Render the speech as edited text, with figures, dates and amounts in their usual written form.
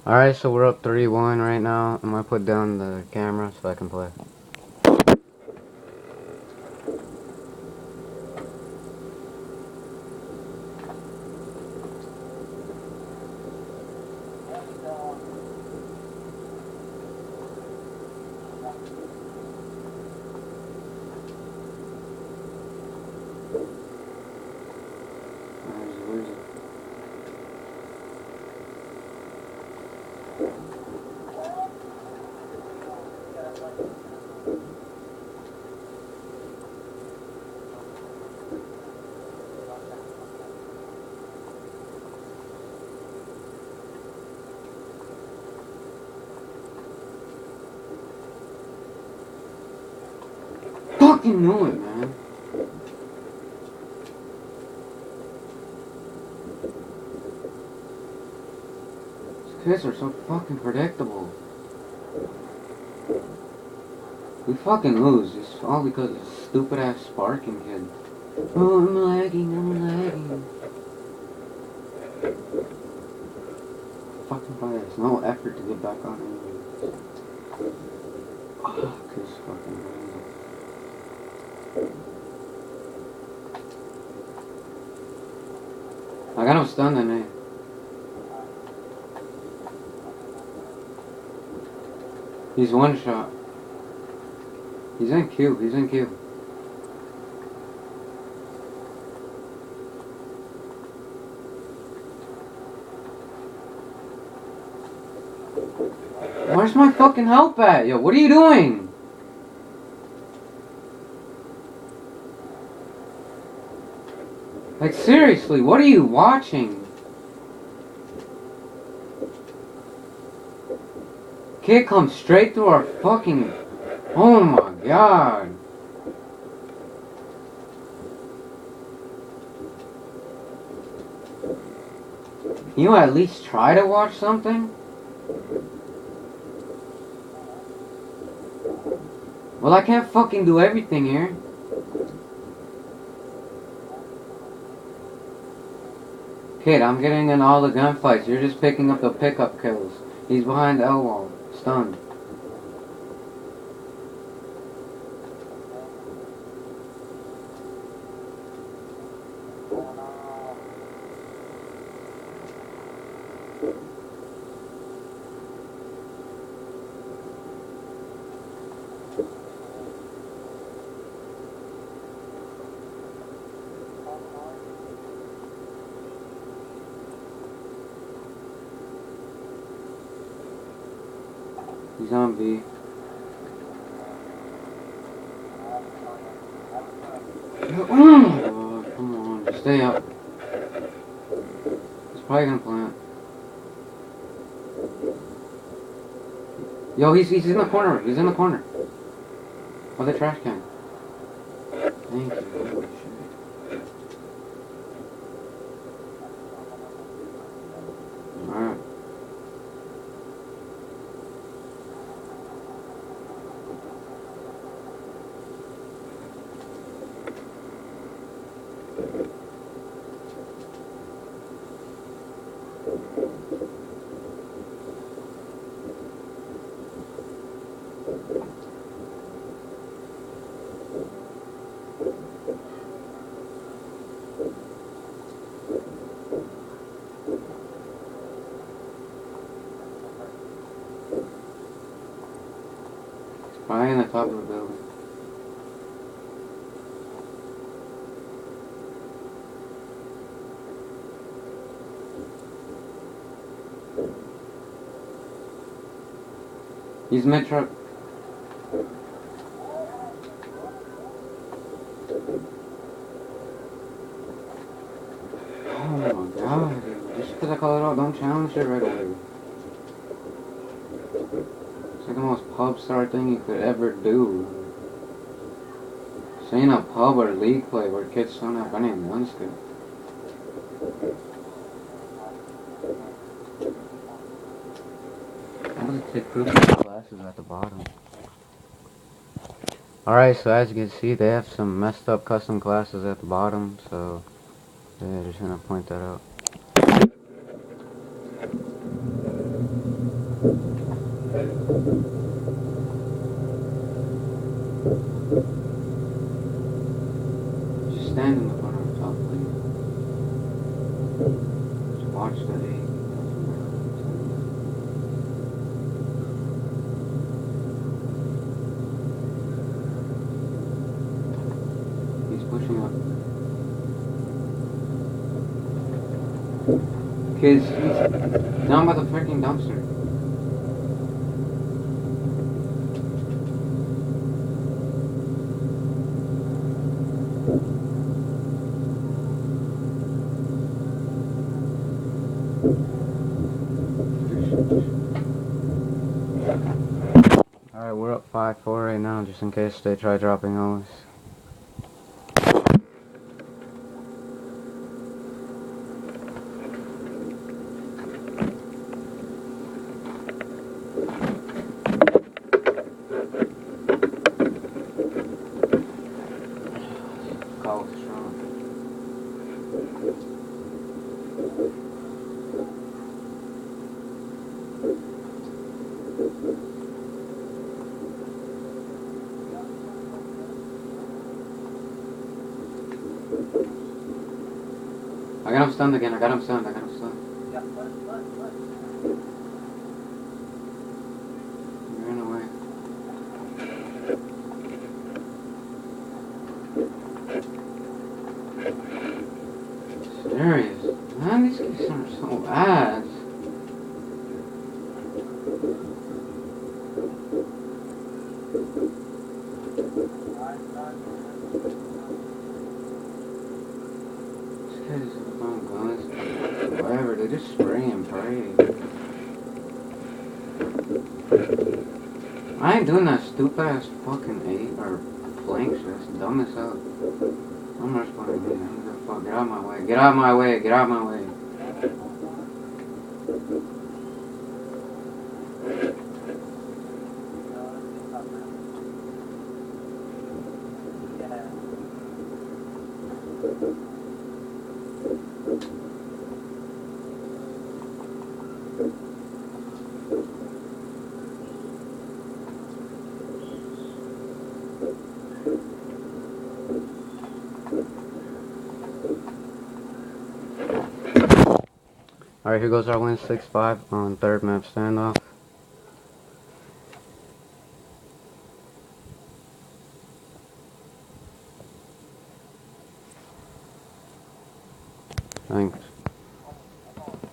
Alright, so we're up 3-1 right now. I'm gonna put down the camera so I can play. Where's it? Fucking knew it, man. These kids are so fucking predictable. We fucking lose. It's all because of this stupid ass sparking kid. Oh, I'm lagging. Fucking play. It's no effort to get back on it. Fuck this fucking random. I got him stunned in it. He's one shot. He's in Q. Where's my fucking help at? Yo, what are you doing? Like, seriously, what are you watching? Kid comes straight through our fucking... Oh my god. You at least try to watch something? Well, I can't fucking do everything here. Kid, I'm getting in all the gunfights. You're just picking up the pickup kills. He's behind the L wall, stunned. He's on B. Oh, come on, just stay up. He's probably gonna plant. Yo, he's in the corner. He's in the corner. Of the trash can. Thank you. Holy shit. Alright. Probably in the top of the building. He's mid-truck. Oh my god, dude. Just because I call it out, don't challenge it right away. It's like the most pub star thing you could ever do. Saying a pub or league play where kids don't have any one skill. How does it take proof of the classes at the bottom? Alright, so as you can see, they have some messed up custom classes at the bottom, so yeah, just gonna point that out. Just stand in the front of the top plate. Just watch the eight. He's pushing up. Kids, he's down by the freaking dumpster. Alright, we're up 5-4 right now, just in case they try dropping on us. Call was strong. I got him stunned again, I got him stunned. He ran away. Serious. Man, these guys are so bad. These guys have no guns. Whatever, they just spray and pray. I ain't doing that stupid ass fucking 8 or flank shit. That's dumb as hell. I'm responding, man. I don't give a fuck. Get out of my way. Get out of my way. Get out of my way. Alright, here goes our win 6-5 on third map standoff.